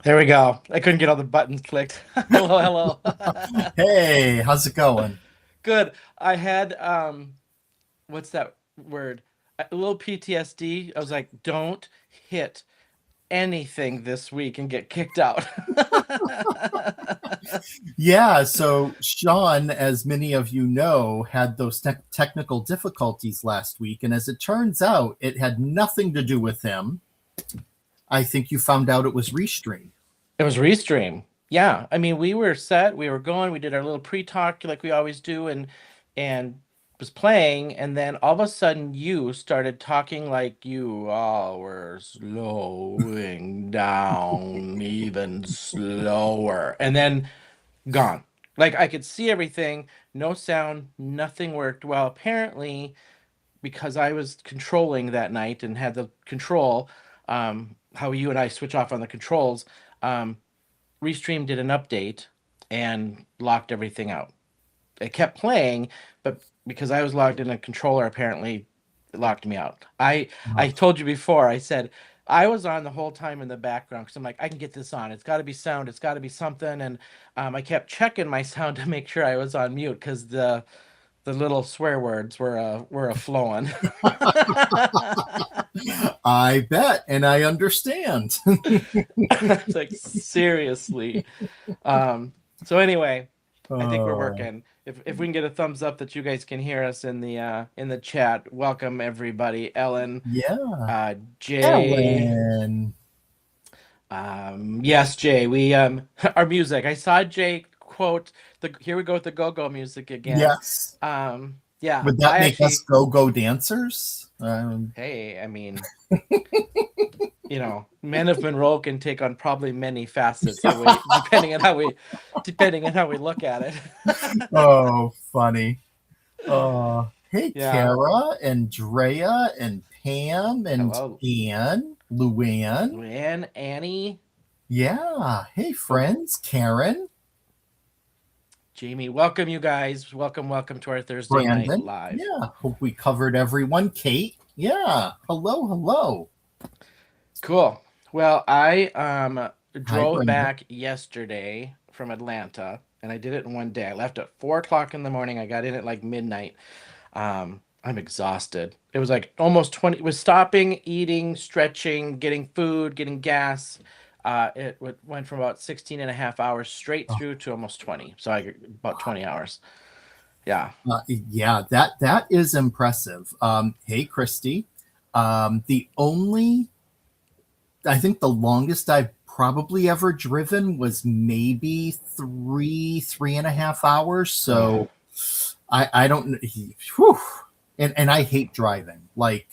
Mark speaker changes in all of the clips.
Speaker 1: There we go. I couldn't get all the buttons clicked. Hello, hello.
Speaker 2: Hey, how's it going?
Speaker 1: Good. I had what's that word? A little PTSD. I was like, don't hit anything this week and get kicked out.
Speaker 2: Yeah, so Shawn, as many of you know, had those technical difficulties last week, and as it turns out, it had nothing to do with him. I think you found out it was Restream.
Speaker 1: It was Restream. Yeah. I mean, we were set, we were going, we did our little pre-talk like we always do and was playing, and then all of a sudden you started talking like you all were slowing down even slower. And then gone. Like I could see everything, no sound, nothing worked. Well, apparently because I was controlling that night and had the control, how you and I switch off on the controls, um, Restream did an update and locked everything out. It kept playing, but because I was logged in a controller, apparently it locked me out. I
Speaker 2: Oh.
Speaker 1: told you before, I said I was on the whole time in the background because I'm like, I can get this on. It's got to be sound. It's got to be something. And I kept checking my sound to make sure I was on mute because the little swear words were a flowing.
Speaker 2: I bet, and I understand.
Speaker 1: It's like seriously. Um, so anyway, I think we're
Speaker 2: Oh,
Speaker 1: working. If we can get a thumbs up that you guys can hear us in the chat, welcome everybody. Ellen,
Speaker 2: yeah.
Speaker 1: Jay,
Speaker 2: Ellen.
Speaker 1: yes, Jay. We our music. I saw Jay quote the here we go with the go-go music again.
Speaker 2: Yes.
Speaker 1: Yeah,
Speaker 2: Would that
Speaker 1: I
Speaker 2: make us
Speaker 1: actually
Speaker 2: go-go dancers?
Speaker 1: hey, I mean, Men of Monroe can take on probably many facets the way depending on how we look at it.
Speaker 2: Oh, funny. Hey,
Speaker 1: Yeah.
Speaker 2: Kara and Drea and Pam and
Speaker 1: Hello,
Speaker 2: Anne, Luann.
Speaker 1: Luann, Annie.
Speaker 2: Yeah. Hey,
Speaker 1: Hope
Speaker 2: friends. Karen,
Speaker 1: Jamie. Welcome you guys. Welcome to our Thursday night
Speaker 2: Brandon.
Speaker 1: live.
Speaker 2: Yeah. Hope we covered everyone. Kate. Yeah. Hello. Hello.
Speaker 1: Cool. Well, I
Speaker 2: Hi,
Speaker 1: drove
Speaker 2: Brenda.
Speaker 1: back yesterday from Atlanta, and I did it in one day. I left at 4 o'clock in the morning. I got in at like midnight. I'm exhausted. It was like almost 20. It was stopping, eating, stretching, getting food, getting gas. Went from about 16 and a half hours straight
Speaker 2: Oh,
Speaker 1: through to almost 20. So I about 20 hours. Yeah.
Speaker 2: yeah, that is impressive. Hey, Christy. The only I think the longest I've probably ever driven was maybe three and a half hours.
Speaker 1: Ugh.
Speaker 2: So I don't, whew. And I hate driving. Like,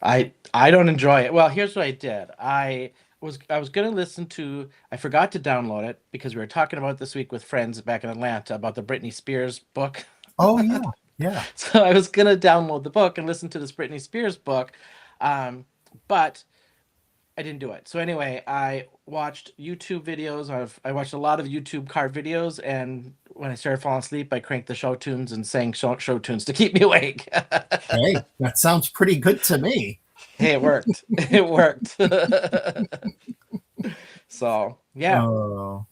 Speaker 1: I don't enjoy it. Well, here's what I did. I was gonna listen to. I forgot to download it because we were talking about it this week with friends back in Atlanta about the Britney Spears book.
Speaker 2: oh yeah, yeah,
Speaker 1: So I was gonna download the book and listen to this Britney Spears book, but I didn't do it. So anyway, I watched YouTube videos. I watched a lot of YouTube car videos, and when I started falling asleep, I cranked the show tunes and sang show tunes to keep me awake.
Speaker 2: hey, that sounds pretty good to me.
Speaker 1: Hey, it worked. It worked. So yeah.
Speaker 2: Oh,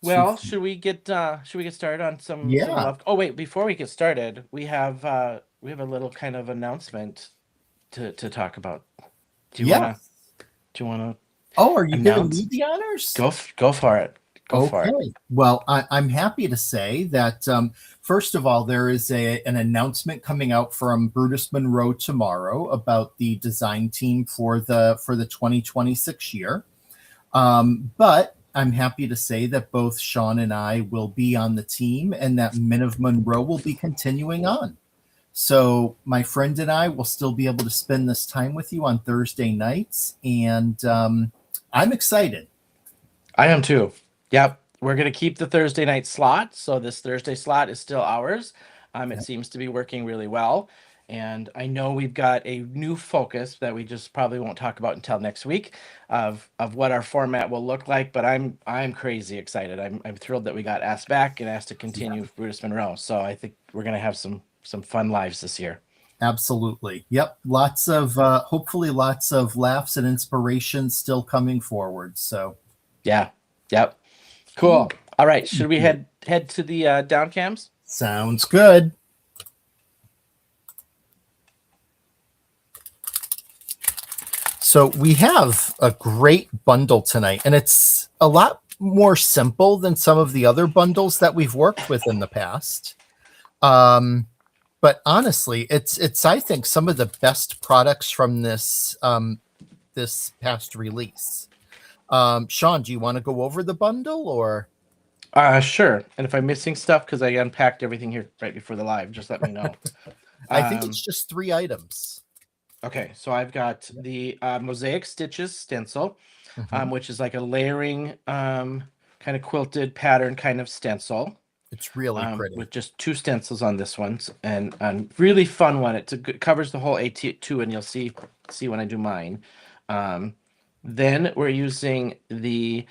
Speaker 2: too,
Speaker 1: Well, should we get started on some
Speaker 2: yeah,
Speaker 1: love? Oh wait, before we get started, we have a little kind of announcement to talk about. Do you
Speaker 2: yeah.
Speaker 1: wanna do you wanna
Speaker 2: Oh, are you giving
Speaker 1: announce?
Speaker 2: me the honors?
Speaker 1: Go for it. Go for it.
Speaker 2: Okay. Well, I'm happy to say that first of all, there is an announcement coming out from Brutus Monroe tomorrow about the design team for the 2026 year. But I'm happy to say that both Shawn and I will be on the team, and that Men of Monroe will be continuing on. So my friend and I will still be able to spend this time with you on Thursday nights, and I'm excited.
Speaker 1: I am too. Yep. We're gonna keep the Thursday night slot, so this Thursday slot is still ours. It seems to be working really well. And I know we've got a new focus that we just probably won't talk about until next week of what our format will look like. But I'm crazy excited. I'm thrilled that we got asked back and asked to
Speaker 2: Yeah.
Speaker 1: continue Brutus Monroe. So I think we're gonna have some fun lives this year.
Speaker 2: Absolutely. Yep. Lots of hopefully lots of laughs and inspiration still coming forward. So
Speaker 1: Yeah. Yep. Cool. All right. Should we head to the down cams?
Speaker 2: sounds good. So we have a great bundle tonight, and it's a lot more simple than some of the other bundles that we've worked with in the past. Um, but honestly, it's I think some of the best products from this past release. Shawn, do you want to go over the bundle or?
Speaker 1: Sure. And if I'm missing stuff because I unpacked everything here right before the live, just let me know.
Speaker 2: I think it's
Speaker 1: Um,
Speaker 2: just 3 items.
Speaker 1: okay. So I've got the Mosaic Stitches stencil,
Speaker 2: Mhm.
Speaker 1: which is like a layering kind of quilted pattern kind of stencil.
Speaker 2: It's really pretty.
Speaker 1: With just two stencils on this one, and really fun one. It covers the whole A2, and you'll see when I do mine. Um, then we're using the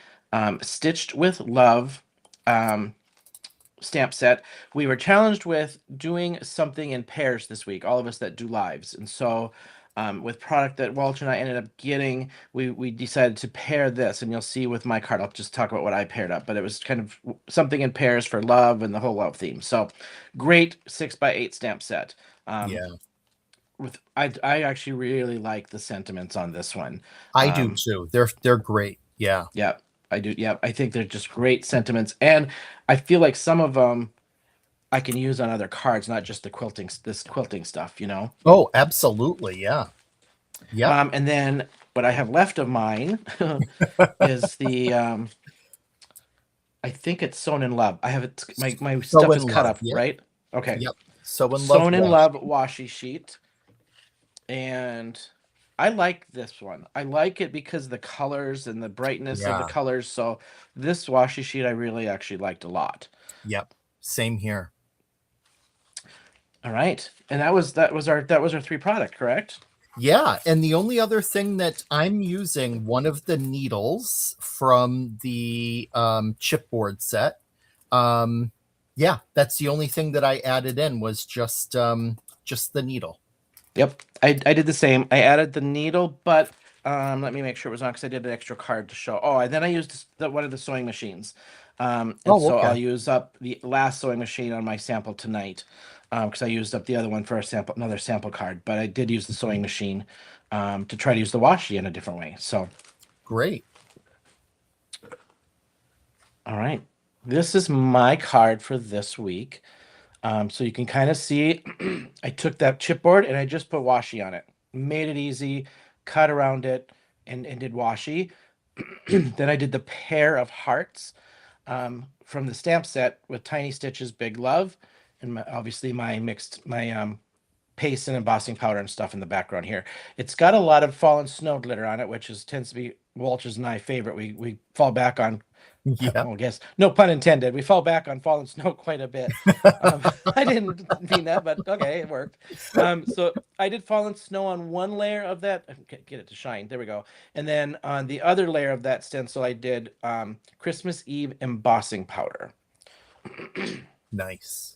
Speaker 1: Stitched with Love um, stamp set. We were challenged with doing something in pairs this week, all of us that do lives, and so. With product that Walter and I ended up getting, we decided to pair this, and you'll see with my card. I'll just talk about what I paired up, but it was kind of something in pairs for love and the whole love theme. So, great 6x8 stamp set. Um,
Speaker 2: Yeah,
Speaker 1: I actually really like the sentiments on this one.
Speaker 2: I do
Speaker 1: Um,
Speaker 2: too. They're great. Yeah.
Speaker 1: yeah, I do. Yeah, I think they're just great sentiments, and I feel like some of them I can use on other cards, not just this quilting stuff, you know.
Speaker 2: Oh, absolutely. Yeah. Yep.
Speaker 1: And then what I have left of mine is the I think it's Sewn in Love. I have it. My
Speaker 2: So
Speaker 1: stuff
Speaker 2: in
Speaker 1: is cut
Speaker 2: love.
Speaker 1: up,
Speaker 2: Yep.
Speaker 1: right? Okay.
Speaker 2: Yep. So in love
Speaker 1: Sewn in
Speaker 2: wash.
Speaker 1: Love washi sheet, and I like this one. I like it because of the colors and the brightness of the
Speaker 2: Yeah.
Speaker 1: colors. So this washi sheet I really actually liked a lot.
Speaker 2: Yep. Same here.
Speaker 1: All right, and that was our three product, correct?
Speaker 2: Yeah, and the only other thing that I'm using one of the needles from the chipboard set. Um, yeah, that's the only thing that I added in was just the needle.
Speaker 1: Yep, I did the same. I added the needle, but let me make sure it was on because I did an extra card to show. Oh, and then I used one of the sewing machines, and
Speaker 2: Oh,
Speaker 1: so
Speaker 2: okay.
Speaker 1: I'll use up the last sewing machine on my sample tonight, because I used up the other one for another sample card. But I did use the sewing machine to try to use the washi in a different way. So,
Speaker 2: Great.
Speaker 1: all right, this is my card for this week. So you can kind of see I took that chipboard and I just put washi on it. Made it easy, cut around it, and did washi. Then I did the pair of hearts from the stamp set with Tiny Stitches Big Love. And obviously my paste and embossing powder and stuff in the background here. It's got a lot of fallen snow glitter on it, which tends to be Walter's and I favorite. We fall back on,
Speaker 2: Yeah.
Speaker 1: well, I guess no pun intended. We fall back on fallen snow quite a bit. Um, I didn't mean that, but okay, it worked. So I did fallen snow on one layer of that. Get it to shine. There we go. And then on the other layer of that stencil, I did Christmas Eve embossing powder.
Speaker 2: Nice.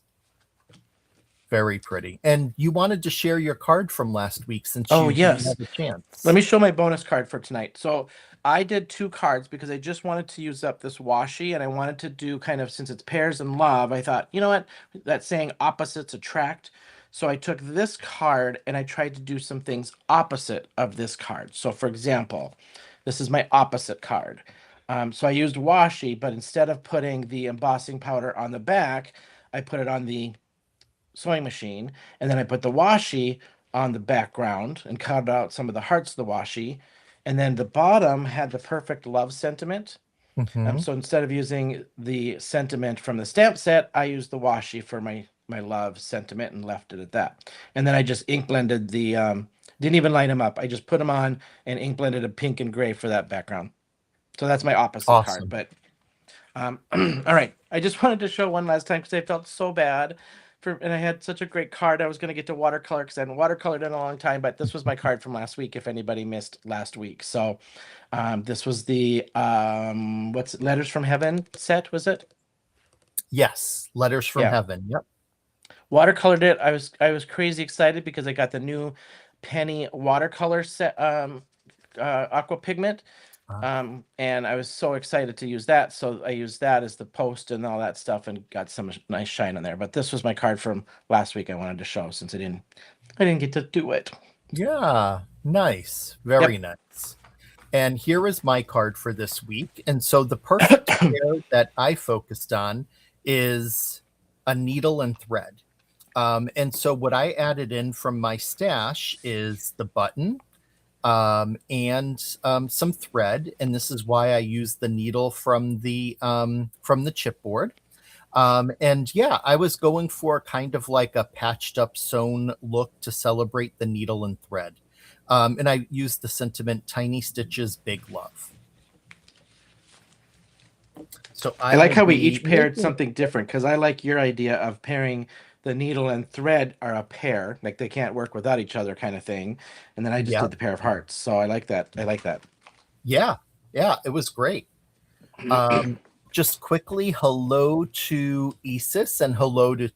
Speaker 2: Very pretty. And you wanted to share your card from last week since
Speaker 1: Oh
Speaker 2: you didn't
Speaker 1: yes.
Speaker 2: have a
Speaker 1: Let
Speaker 2: chance.
Speaker 1: me show my bonus card for tonight. So I did two cards because I just wanted to use up this washi and I wanted to do kind of, since it's pairs and love, I thought, you know what? That saying opposites attract. So I took this card and I tried to do some things opposite of this card. So for example, this is my opposite card. So I used washi, but instead of putting the embossing powder on the back, I put it on the sewing machine, and then I put the washi on the background and cut out some of the hearts of the washi, and then the bottom had the perfect love sentiment.
Speaker 2: Hmm.
Speaker 1: So instead of using the sentiment from the stamp set, I used the washi for my love sentiment and left it at that. And then I just ink blended the didn't even line them up. I just put them on and ink blended a pink and gray for that background. So that's my opposite card.
Speaker 2: Awesome.
Speaker 1: But all right. I just wanted to show one last time because I felt so bad and I had such a great card. I was going to get to watercolor because I hadn't watercolored in a long time, but this was my card from last week. If anybody missed last week, so this was the what's Letters from Heaven set, was it?
Speaker 2: Yes. Letters from
Speaker 1: Yeah.
Speaker 2: heaven. Yep.
Speaker 1: watercolored it. I was crazy excited because I got the new penny watercolor set aqua pigment.
Speaker 2: Uh,
Speaker 1: And I was so excited to use that. So I used that as the post and all that stuff and got some nice shine on there. But this was my card from last week I wanted to show since I didn't get to do it.
Speaker 2: yeah, nice. Very
Speaker 1: Yep.
Speaker 2: nice. And here is my card for this week. And so the perfect pair that I focused on is a needle and thread. And so what I added in from my stash is the button and some thread. And this is why I used the needle from the chipboard. And yeah, I was going for kind of like a patched up sewn look to celebrate the needle and thread. And I used the sentiment Tiny Stitches, Big Love. So
Speaker 1: I
Speaker 2: I
Speaker 1: like
Speaker 2: will
Speaker 1: how we
Speaker 2: be
Speaker 1: each paired
Speaker 2: making,
Speaker 1: something different because I like your idea of pairing the needle and thread are a pair, like they can't work without each other kind of thing. And then I just
Speaker 2: yeah,
Speaker 1: did the pair of hearts. So I like that. I like that.
Speaker 2: yeah, yeah, it was great. Um, just quickly, hello to Isis and hello to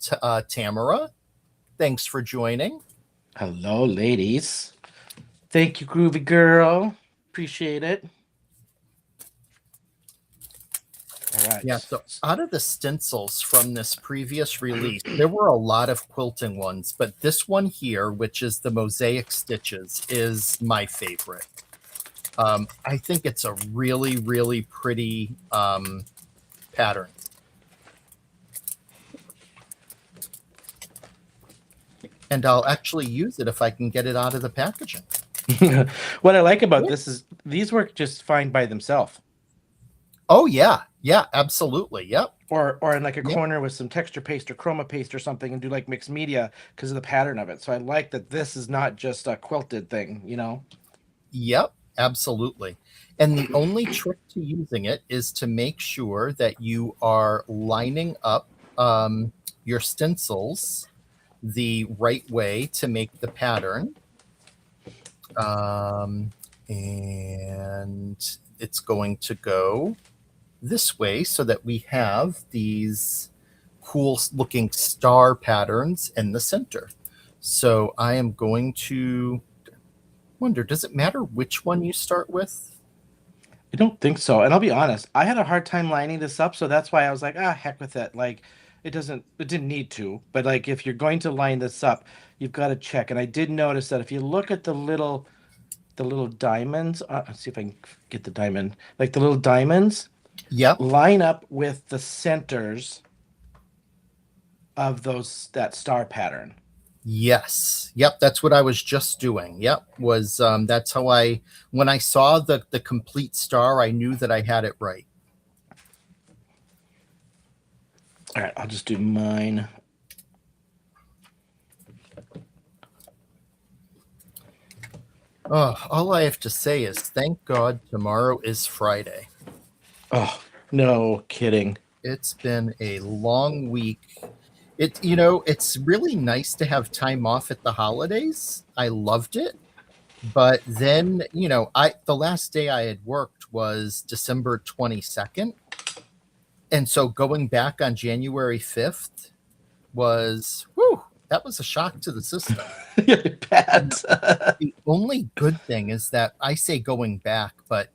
Speaker 2: Tamara. Thanks for joining.
Speaker 1: Hello, ladies. Thank you, Groovy Girl. Appreciate it. All
Speaker 2: Yeah,
Speaker 1: right.
Speaker 2: so out of the stencils from this previous release, there were a lot of quilting ones, but this one here, which is the Mosaic Stitches, is my favorite. I think it's a really, really pretty pattern. And I'll actually use it if I can get it out of the packaging.
Speaker 1: What I like about this is these work just fine by themselves.
Speaker 2: Oh, yeah. Yeah, absolutely. Yep.
Speaker 1: Or in like a
Speaker 2: Yep.
Speaker 1: corner with some texture paste or chroma paste or something and do like mixed media because of the pattern of it. So I like that this is not just a quilted thing, you know?
Speaker 2: Yep. Absolutely. And the only trick to using it is to make sure that you are lining up your stencils the right way to make the pattern. And it's going to go this way so that we have these cool looking star patterns in the center. So I am going to wonder, does it matter which one you start with?
Speaker 1: I don't think so. And I'll be honest, I had a hard time lining this up, so that's why I was like, ah, heck with it. Like it didn't need to, but like if you're going to line this up, you've got to check. And I did notice that if you look at the little diamonds, let's see if I can get the diamond, like the little diamonds
Speaker 2: Yep.
Speaker 1: line up with the centers of that star pattern.
Speaker 2: Yes. Yep. That's what I was just doing. Yep. Was that's how when I saw the complete star, I knew that I had it right.
Speaker 1: All right, I'll just do mine.
Speaker 2: Oh, all I have to say is thank God tomorrow is Friday.
Speaker 1: Oh, no kidding.
Speaker 2: It's been a long week. It's really nice to have time off at the holidays. I loved it. But then, the last day I had worked was December 22nd. And so going back on January 5th that was a shock to the system.
Speaker 1: Bad.
Speaker 2: The only good thing is that I say going back, but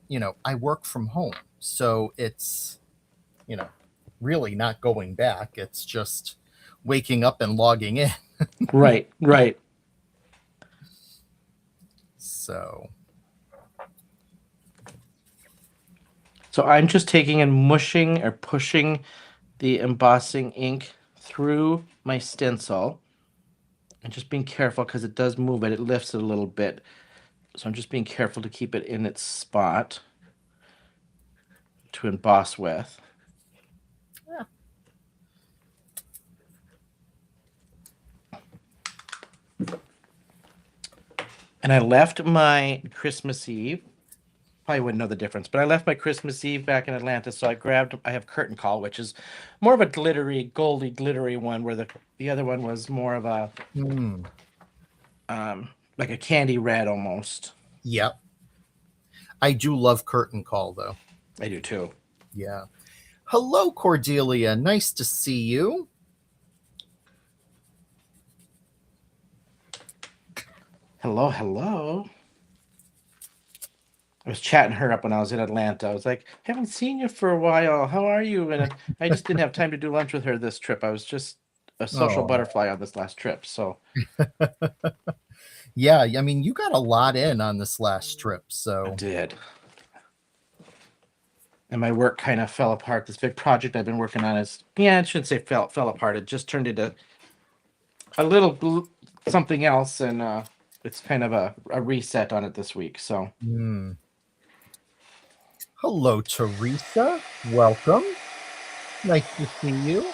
Speaker 2: I work from home. So it's, really not going back. It's just waking up and logging in.
Speaker 1: Right, right.
Speaker 2: So
Speaker 1: So I'm just taking and mushing or pushing the embossing ink through my stencil and just being careful because it does move it. It lifts it a little bit. So I'm just being careful to keep it in its spot to emboss with.
Speaker 2: yeah.
Speaker 1: And I left my Christmas Eve. Probably wouldn't know the difference, but I left my Christmas Eve back in Atlanta, so I have Curtain Call, which is more of a glittery, goldy, glittery one, where the other one was more of a
Speaker 2: Hmm.
Speaker 1: like a candy red almost.
Speaker 2: Yep. I do love Curtain Call though.
Speaker 1: I do too.
Speaker 2: Yeah. Hello, Cordelia. Nice to see you.
Speaker 1: Hello, hello. I was chatting her up when I was in Atlanta. I was like, haven't seen you for a while. How are you? And I just didn't have time to do lunch with her this trip. I was just a social
Speaker 2: Oh,
Speaker 1: butterfly on this last trip. So
Speaker 2: yeah. I mean, you got a lot in on this last trip.
Speaker 1: I
Speaker 2: So,
Speaker 1: did. And my work kind of fell apart. This big project I've been working on is, yeah, I shouldn't say fell apart. It just turned into a little something else. And it's kind of a reset on it this week. So
Speaker 2: hmm. Hello, Teresa. Welcome. Nice to see you.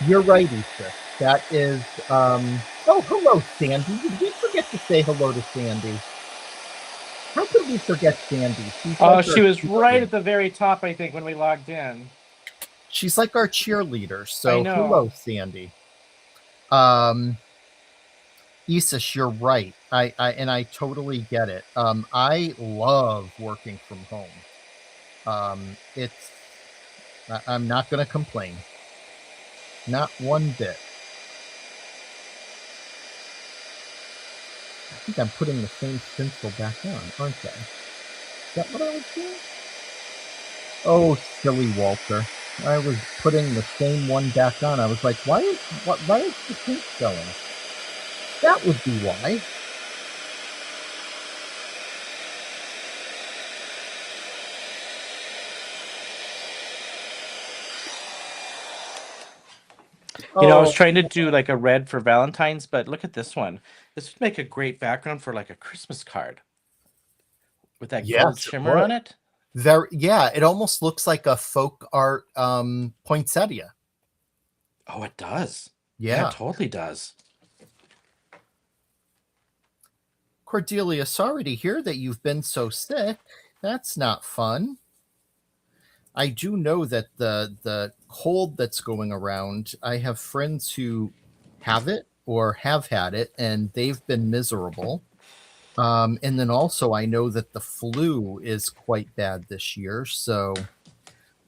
Speaker 2: You're right, Issa. That is, oh, hello, Sandy. Did we forget to say hello to Sandy? How could we forget Sandy?
Speaker 1: oh, she was right at the very top, I think, when we logged in.
Speaker 2: She's like our cheerleader.
Speaker 1: I
Speaker 2: So,
Speaker 1: know.
Speaker 2: hello, Sandy. Um, Isis, you're right. I totally get it. I love working from home. It's I'm not going to complain, not one bit. I think I'm putting the same stencil back on, aren't I? Is that what I was doing? Oh, silly Walter! I was putting the same one back on. I was like, why is the pink going? That would be why.
Speaker 1: I was
Speaker 2: Oh,
Speaker 1: trying to do like a red for Valentine's, but look at this one. This would make a great background for like a Christmas card with that gold
Speaker 2: yes, it
Speaker 1: shimmer
Speaker 2: would.
Speaker 1: on it.
Speaker 2: Very, yeah, it almost looks like a folk art poinsettia.
Speaker 1: Oh, it does. Yeah, it
Speaker 2: Yeah.
Speaker 1: totally does.
Speaker 2: Cordelia, sorry to hear that you've been so sick. That's not fun. I do know that the cold that's going around, I have friends who have it or have had it, and they've been miserable. And then also, I know that the flu is quite bad this year. So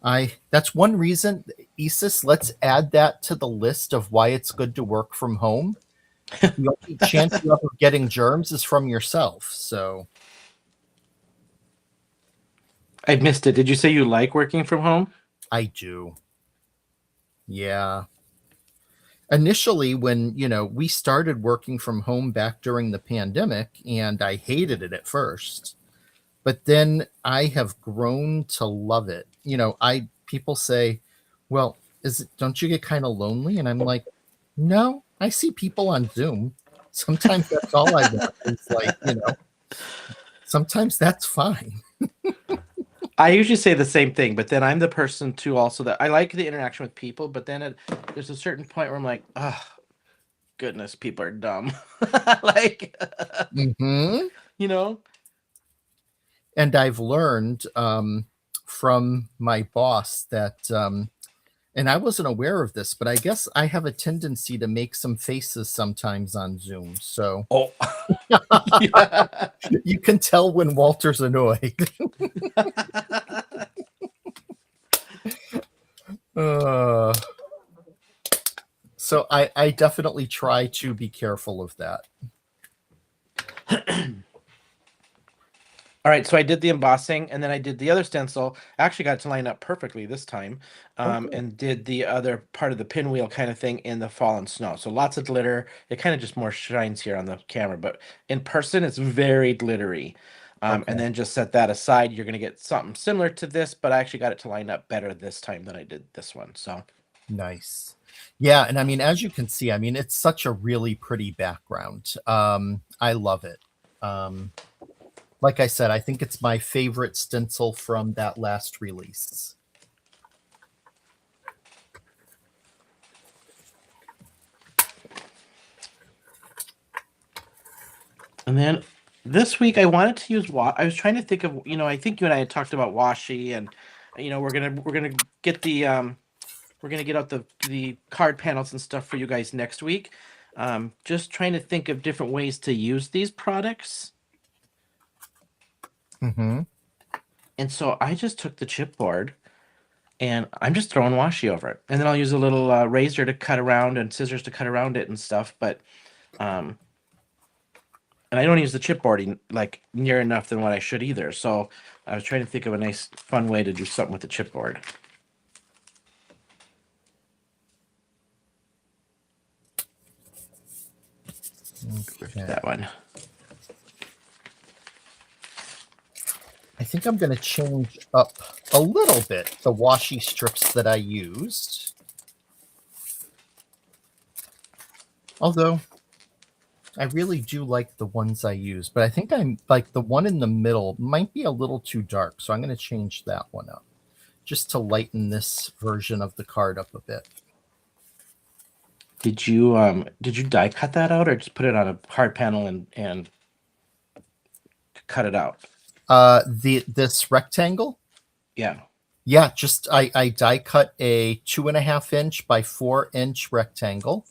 Speaker 2: I that's one reason, Isis. Let's add that to the list of why it's good to work from home. The only chance you have of getting germs is from yourself. So
Speaker 1: I missed it. Did you say you like working from home?
Speaker 2: I do. Yeah. Initially, when we started working from home back during the pandemic, and I hated it at first, but then I have grown to love it. I people say, "Well, don't you get kind of lonely?" And I'm like, "No, I see people on Zoom. Sometimes that's all I want is like, sometimes that's fine."
Speaker 1: I usually say the same thing, but then I'm the person too also that I like the interaction with people, but then there's a certain point where I'm like, oh goodness, people are dumb. Like
Speaker 2: Mhm.
Speaker 1: you know?
Speaker 2: And I've learned from my boss that and I wasn't aware of this, but I guess I have a tendency to make some faces sometimes on Zoom. So
Speaker 1: Oh yeah.
Speaker 2: you can tell when Walter's annoyed. uh, so I definitely try to be careful of that.
Speaker 1: All right, so I did the embossing and then I did the other stencil. I actually got it to line up perfectly this time,
Speaker 2: Oh, good.
Speaker 1: and did the other part of the pinwheel kind of thing in the fallen snow. So lots of glitter. It kind of just more shines here on the camera, but in person it's very glittery. And
Speaker 2: Okay.
Speaker 1: then just set that aside. You're gonna get something similar to this, but I actually got it to line up better this time than I did this one. So
Speaker 2: Nice. Yeah, and I mean, as you can see, I mean, it's such a really pretty background. I love it. Um, like I said, I think it's my favorite stencil from that last release.
Speaker 1: and then this week I wanted to use I was trying to think of, I think you and I had talked about washi and we're gonna get the we're gonna get out the card panels and stuff for you guys next week. Just trying to think of different ways to use these products.
Speaker 2: Mm-hmm.
Speaker 1: And so I just took the chipboard and I'm just throwing washi over it. And then I'll use a little razor to cut around and scissors to cut around it and stuff. But um, and I don't use the chipboard like near enough than what I should either. So I was trying to think of a nice, fun way to do something with the chipboard.
Speaker 2: Okay.
Speaker 1: That one.
Speaker 2: I think I'm going to change up a little bit the washi strips that I used. Although I really do like the ones I use, but I think I'm like the one in the middle might be a little too dark. So I'm going to change that one up just to lighten this version of the card up a bit.
Speaker 1: Did you die cut that out or just put it on a hard panel and cut it out?
Speaker 2: This rectangle?
Speaker 1: Yeah.
Speaker 2: Yeah, just I die cut a 2.5 inch by 4 inch rectangle.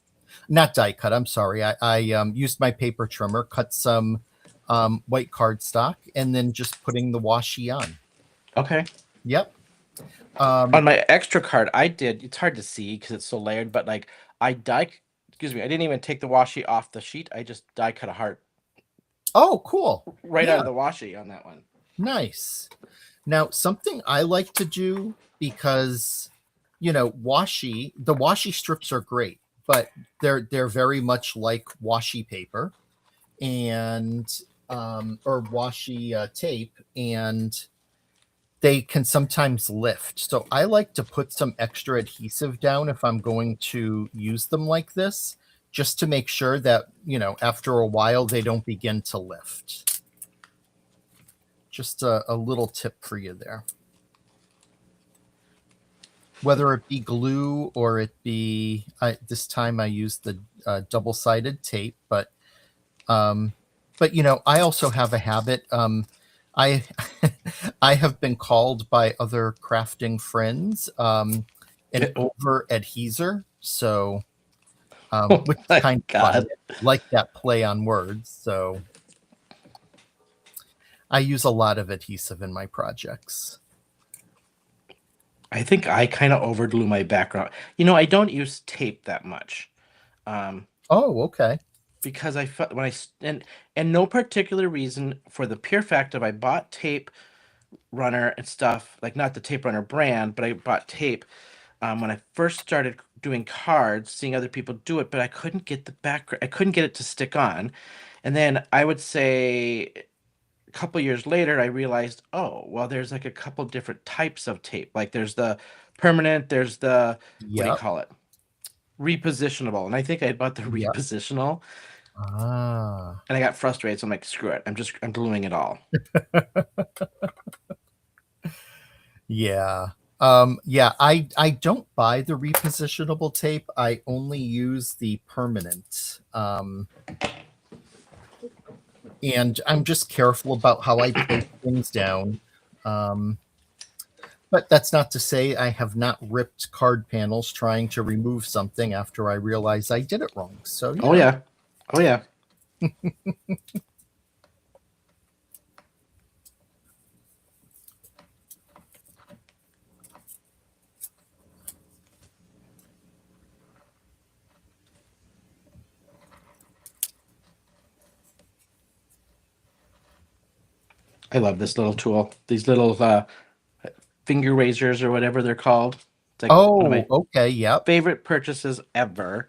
Speaker 2: Not die cut, I'm sorry. I used my paper trimmer, cut some white cardstock, and then just putting the washi on.
Speaker 1: Okay.
Speaker 2: Yep.
Speaker 1: On my extra card, I did. It's hard to see because it's so layered, but like I didn't even take the washi off the sheet. I just die cut a heart
Speaker 2: Oh, cool.
Speaker 1: right
Speaker 2: Yeah.
Speaker 1: out of the washi on that one.
Speaker 2: Nice. Now, something I like to do because the washi strips are great, but they're very much like washi paper and or washi tape, and they can sometimes lift. So I like to put some extra adhesive down if I'm going to use them like this, just to make sure that, after a while they don't begin to lift. Just a little tip for you there. Whether it be glue or it be, this time I used the double-sided tape, but I also have a habit. I I have been called by other crafting friends an over adheser, so which is kind of fun. Like that play on words. So I use a lot of adhesive in my projects.
Speaker 1: I think I kind of overglue my background. I don't use tape that much.
Speaker 2: Oh, okay.
Speaker 1: Because I felt when and no particular reason, for the pure fact of I bought tape runner and stuff, like not the tape runner brand, but I bought tape when I first started doing cards, seeing other people do it, but I couldn't get the background. I couldn't get it to stick on. And then I would say a couple years later, I realized, oh, well, there's like a couple different types of tape. Like there's the permanent, there's the, what do you call it? Repositionable. And I think I bought the repositional.
Speaker 2: Ah.
Speaker 1: And I got frustrated, so I'm like, screw it. I'm gluing it all.
Speaker 2: Yeah. Yeah, I don't buy the repositionable tape. I only use the permanent. And I'm just careful about how I place things down. But that's not to say I have not ripped card panels trying to remove something after I realized I did it wrong. So
Speaker 1: Oh yeah. Oh yeah. I love this little tool. These little finger razors or whatever they're called. It's like one of my
Speaker 2: okay, yep.
Speaker 1: favorite purchases ever.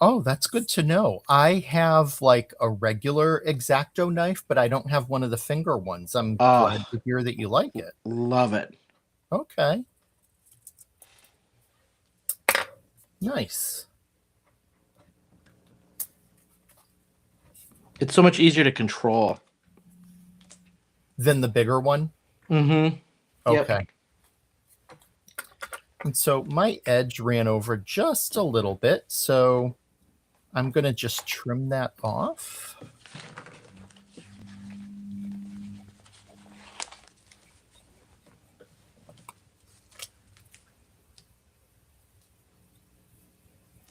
Speaker 2: Oh, that's good to know. I have like a regular X-Acto knife, but I don't have one of the finger ones. I'm glad to hear that you like it.
Speaker 1: Love it.
Speaker 2: Okay. Nice.
Speaker 1: It's so much easier to control
Speaker 2: than the bigger one?
Speaker 1: Mm-hmm.
Speaker 2: Okay.
Speaker 1: Yep.
Speaker 2: And so my edge ran over just a little bit, so I'm going to just trim that off.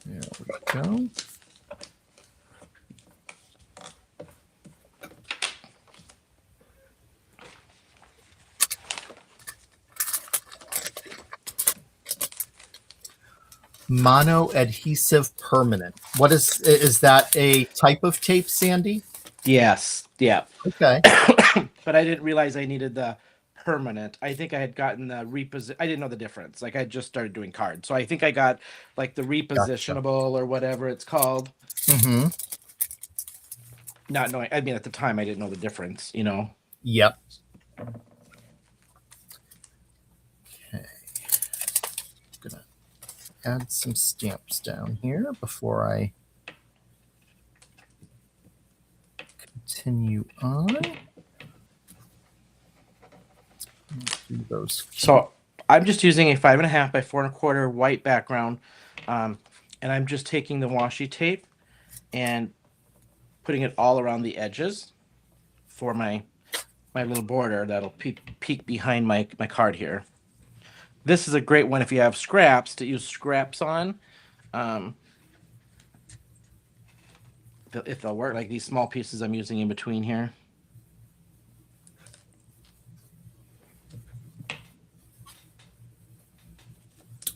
Speaker 2: There we go. Mono adhesive permanent. What is that a type of tape, Sandy?
Speaker 1: Yes, yeah.
Speaker 2: Okay,
Speaker 1: But I didn't realize I needed the permanent. I think I had gotten the reposition. I didn't know the difference. Like I just started doing cards, so I think I got like the
Speaker 2: gotcha.
Speaker 1: repositionable or whatever it's called.
Speaker 2: Mm-hmm.
Speaker 1: Not knowing. I mean, at the time, I didn't know the difference. You know.
Speaker 2: Yep. Okay. Gonna add some stamps down here before I continue on. Do those cute.
Speaker 1: So I'm just using a 5.5 by 4.25 white background, um, and I'm just taking the washi tape and putting it all around the edges for my little border that'll peek behind my card here. This is a great one if you have scraps to use scraps on. Um, if they'll work, like these small pieces I'm using in between here.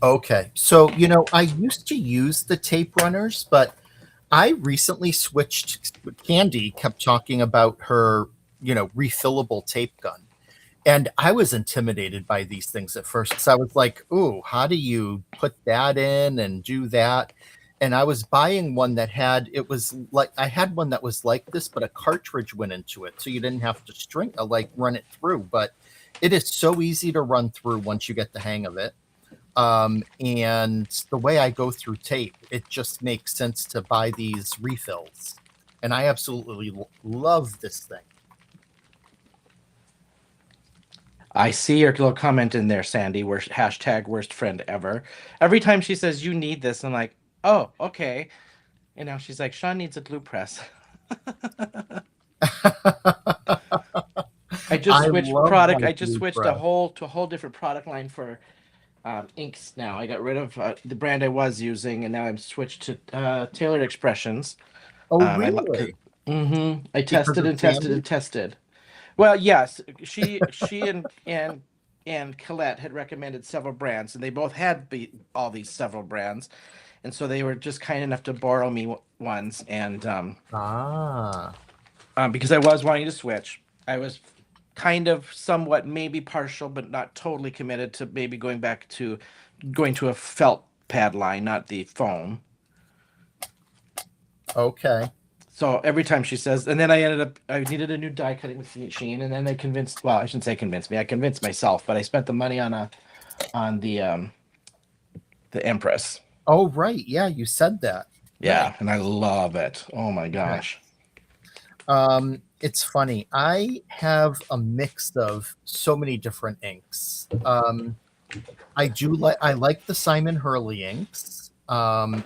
Speaker 2: Okay. So, I used to use the tape runners, but I recently switched. Candy kept talking about her, refillable tape gun. And I was intimidated by these things at first because I was like, ooh, how do you put that in and do that? And I was buying one that it was like, I had one that was like this, but a cartridge went into it. So you didn't have to run it through. But it is so easy to run through once you get the hang of it. And the way I go through tape, it just makes sense to buy these refills. And I absolutely love this thing.
Speaker 1: I see your little comment in there, Sandy. Worst hashtag worst friend ever. Every time she says you need this, I'm like, oh, okay. And now she's like, Shawn needs a glue press. I just
Speaker 2: I
Speaker 1: switched
Speaker 2: love
Speaker 1: product.
Speaker 2: my
Speaker 1: I just
Speaker 2: blue
Speaker 1: switched
Speaker 2: press.
Speaker 1: to a whole different product line for inks now. I got rid of the brand I was using, and now I'm switched to Tailored Expressions.
Speaker 2: Oh,
Speaker 1: I like.
Speaker 2: really?
Speaker 1: I
Speaker 2: Because
Speaker 1: tested
Speaker 2: of
Speaker 1: and tested
Speaker 2: Sandy?
Speaker 1: and tested. Well, yes, she and Colette had recommended several brands, and they both had all these several brands, and so they were just kind enough to borrow me ones, and
Speaker 2: Ah,
Speaker 1: because I was wanting to switch, I was kind of somewhat maybe partial, but not totally committed to maybe going to a felt pad line, not the foam.
Speaker 2: okay.
Speaker 1: So every time she says, and then I needed a new die cutting machine, and then they convinced, well, I shouldn't say convinced me, I convinced myself, but I spent the money on the Empress.
Speaker 2: Oh, right. Yeah, you said that. Nice.
Speaker 1: Yeah, and I love it. Oh my
Speaker 2: Okay.
Speaker 1: gosh.
Speaker 2: It's funny. I have a mix of so many different inks. I like the Simon Hurley inks.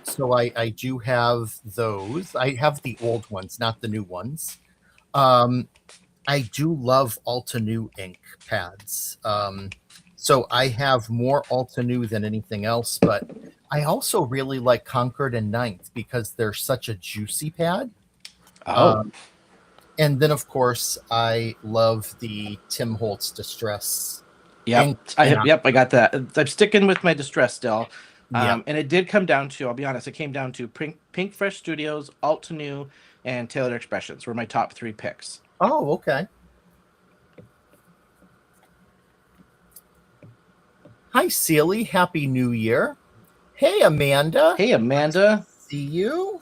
Speaker 2: So I do have those. I have the old ones, not the new ones. Um, I do love Altenew ink pads. So I have more Altenew than anything else, but I also really like Concord and Ninth because they're such a juicy pad.
Speaker 1: Oh,
Speaker 2: Um, and then, of course, I love the Tim Holtz Distress
Speaker 1: yep.
Speaker 2: ink. And
Speaker 1: Yep, I got that. I'm sticking with my distress still.
Speaker 2: yeah.
Speaker 1: And it did come down to, I'll be honest, it came down to Pink Fresh Studios, Altenew, and Tailored Expressions were my top three picks.
Speaker 2: Oh, okay. Hi, Celie. Happy New Year. Hey, Amanda.
Speaker 1: Hey, Amanda.
Speaker 2: See you.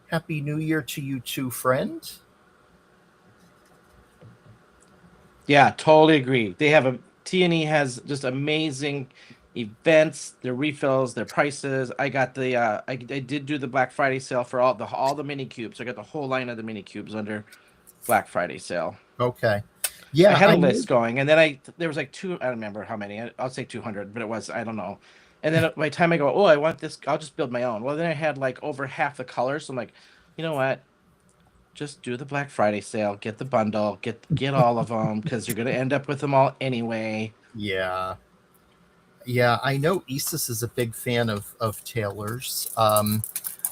Speaker 2: Happy New Year to you too, friend.
Speaker 1: Yeah, totally agree. They have a T&E has just amazing events, their refills, their prices. I got I did do the Black Friday sale for all the mini cubes. I got the whole line of the mini cubes under Black Friday sale.
Speaker 2: Okay.
Speaker 1: I
Speaker 2: Yeah,
Speaker 1: had a
Speaker 2: I know.
Speaker 1: list going, and then there was like two. I don't remember how many. I'll say 200, but it was I don't know. And then by the time I go, oh, I want this, I'll just build my own. Well, then I had like over half the colors. So I'm like, you know what? Just do the Black Friday sale, get the bundle, get all of them because you're gonna end up with them all anyway.
Speaker 2: Yeah. Yeah, I know Isis is a big fan of Taylor's.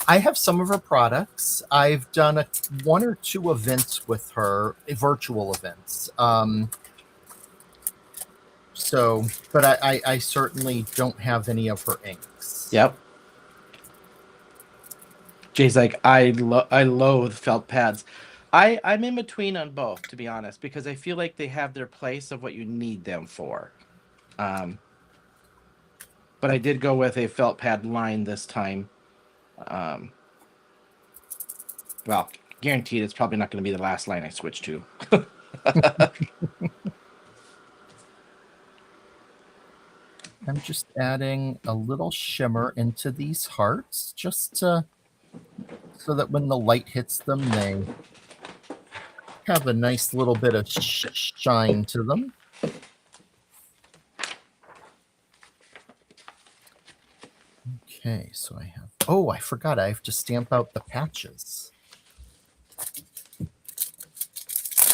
Speaker 2: I have some of her products. I've done one or two events with her, virtual events. But I certainly don't have any of her inks.
Speaker 1: Yep. Jay's like, I loathe felt pads. I'm in between on both, to be honest, because I feel like they have their place of what you need them for. Um, but I did go with a felt pad line this time. Um, well, guaranteed it's probably not going to be the last line I switch to.
Speaker 2: I'm just adding a little shimmer into these hearts, just to, so that when the light hits them, they have a nice little bit of shine to them. Okay, so I have, oh, I forgot, I have to stamp out the patches.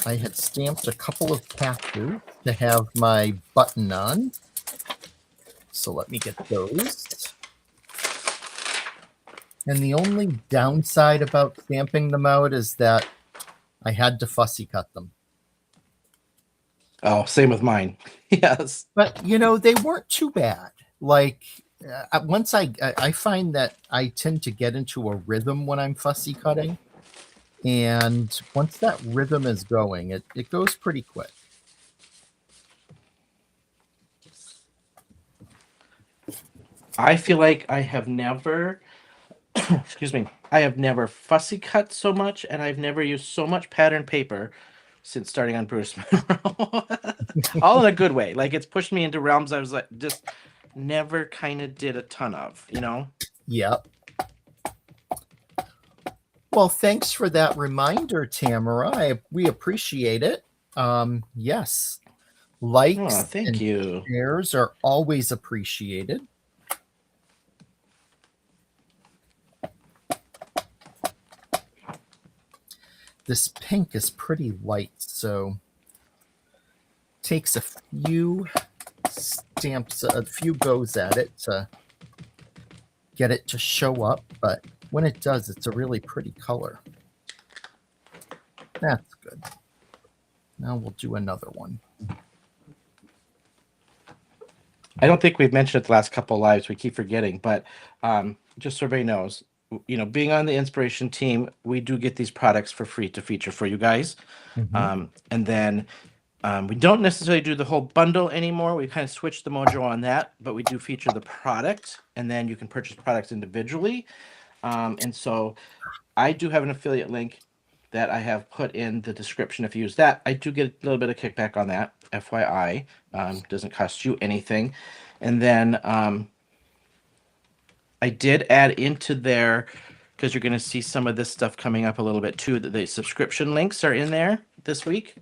Speaker 2: I had stamped a couple of patches to have my button on. So let me get those. And the only downside about stamping them out is that I had to fussy cut them.
Speaker 1: Oh, same with mine. Yes.
Speaker 2: But, they weren't too bad. Like, once I find that I tend to get into a rhythm when I'm fussy cutting. And once that rhythm is going, it goes pretty quick.
Speaker 1: I feel like I have never, excuse me, I have never fussy cut so much, and I've never used so much pattern paper since starting on Brutus Monroe. All in a good way. Like it's pushed me into realms I was like just never kind of did a ton of, you know?
Speaker 2: Yep. Well, thanks for that reminder, Tamara. We appreciate it. Yes, likes
Speaker 1: Oh, thank
Speaker 2: and
Speaker 1: you.
Speaker 2: shares are always appreciated. This pink is pretty light, so takes a few stamps, a few goes at it to get it to show up, but when it does, it's a really pretty color. That's good. Now we'll do another one.
Speaker 1: I don't think we've mentioned it the last couple of lives. We keep forgetting, but just so everybody knows, being on the inspiration team, we do get these products for free to feature for you guys. And then we don't necessarily do the whole bundle anymore. We kind of switched the mojo on that, but we do feature the product, and then you can purchase products individually. And so I do have an affiliate link that I have put in the description. If you use that, I do get a little bit of kickback on that. FYI, doesn't cost you anything. And then I did add into there, because you're going to see some of this stuff coming up a little bit too, that the subscription links are in there this week.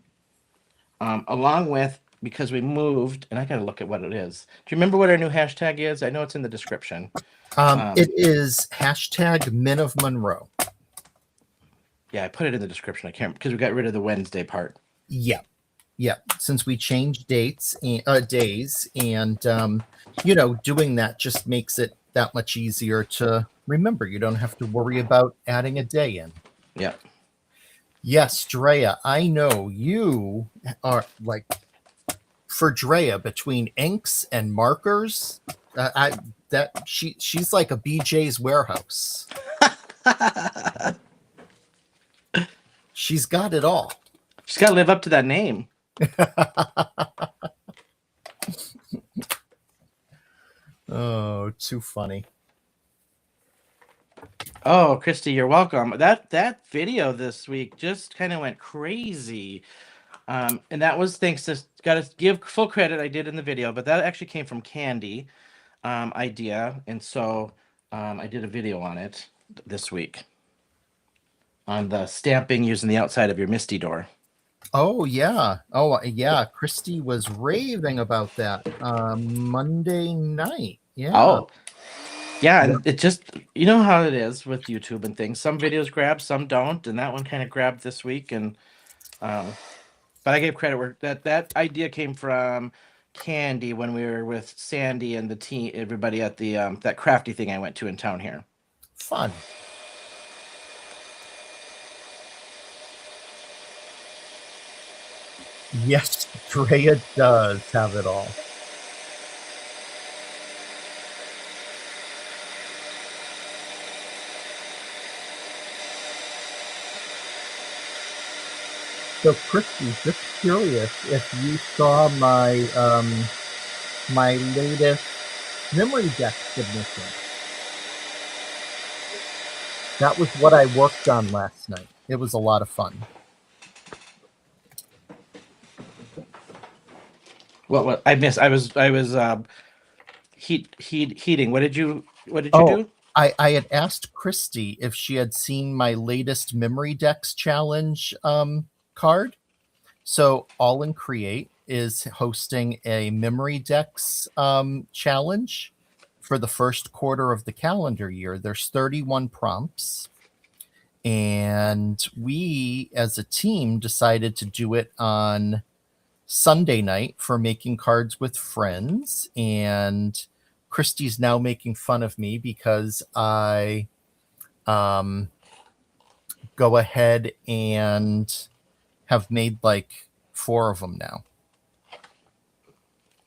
Speaker 1: Along with, because we moved, and I got to look at what it is. Do you remember what our new hashtag is? I know it's in the description.
Speaker 2: It is hashtag Men of Monroe.
Speaker 1: Yeah, I put it in the description. I can't, because we got rid of the Wednesday part.
Speaker 2: Yeah. Since we changed days, and doing that just makes it that much easier to remember. You don't have to worry about adding a day in.
Speaker 1: Yeah.
Speaker 2: Yes, Drea, I know you are like, for Drea, between inks and markers, she's like a BJ's warehouse. She's got it all.
Speaker 1: She's got to live up to that name.
Speaker 2: Oh, too funny.
Speaker 1: Oh, Christy, you're welcome. That video this week just kind of went crazy. And that was thanks to, got to give full credit, I did in the video, but that actually came from Candy idea. And so I did a video on it this week on the stamping using the outside of your Misty door.
Speaker 2: Oh yeah. Christy was raving about that Monday night. Yeah.
Speaker 1: Oh, yeah, and it just, you know how it is with YouTube and things. Some videos grab, some don't, and that one kind of grabbed this week. And but I gave credit where that idea came from Candy when we were with Sandy and the team, everybody at the that crafty thing I went to in town here.
Speaker 2: Fun. Yes, Drea does have it all. So, Christy, just curious if you saw my latest memory deck submission. That was what I worked on last night. It was a lot of fun.
Speaker 1: What I missed? I was heating. What did you
Speaker 2: Oh,
Speaker 1: do?
Speaker 2: I had asked Christy if she had seen my latest Memory Decks challenge card. So All in Create is hosting a Memory Decks challenge for the first quarter of the calendar year. There's 31 prompts. And we, as a team, decided to do it on Sunday night for making cards with friends. And Christy's now making fun of me because I um, go ahead and have made like 4 of them now.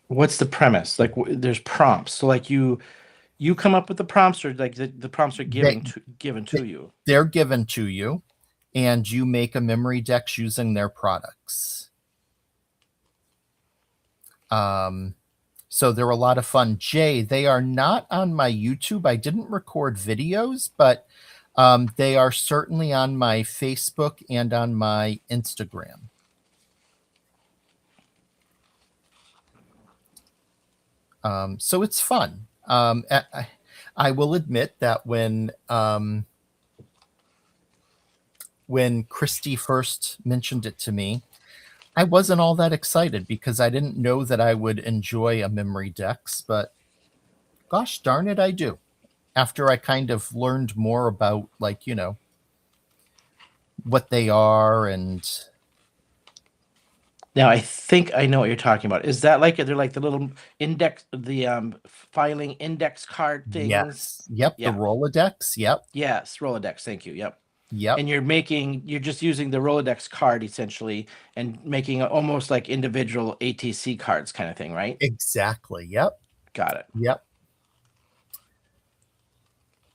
Speaker 1: What's the premise? Like, there's prompts. So, like, you come up with the prompts, or like the prompts are
Speaker 2: They,
Speaker 1: given
Speaker 2: they
Speaker 1: to you.
Speaker 2: they're given to you, and you make a memory deck using their products. Um, so they're a lot of fun. Jay, they are not on my YouTube. I didn't record videos, but they are certainly on my Facebook and on my Instagram. So it's fun. I will admit that when Christy first mentioned it to me, I wasn't all that excited because I didn't know that I would enjoy a memory decks, but gosh darn it, I do. After I kind of learned more about, like, what they are and
Speaker 1: Now, I think I know what you're talking about. Is that like they're like the little index, the filing index card things?
Speaker 2: yes, yep, the
Speaker 1: Yeah.
Speaker 2: Rolodex, yep,
Speaker 1: Yes, Rolodex. Thank you. Yep.
Speaker 2: yep,
Speaker 1: And you're just using the Rolodex card essentially and making almost like individual ATC cards kind of thing, right?
Speaker 2: exactly, yep,
Speaker 1: Got it.
Speaker 2: yep.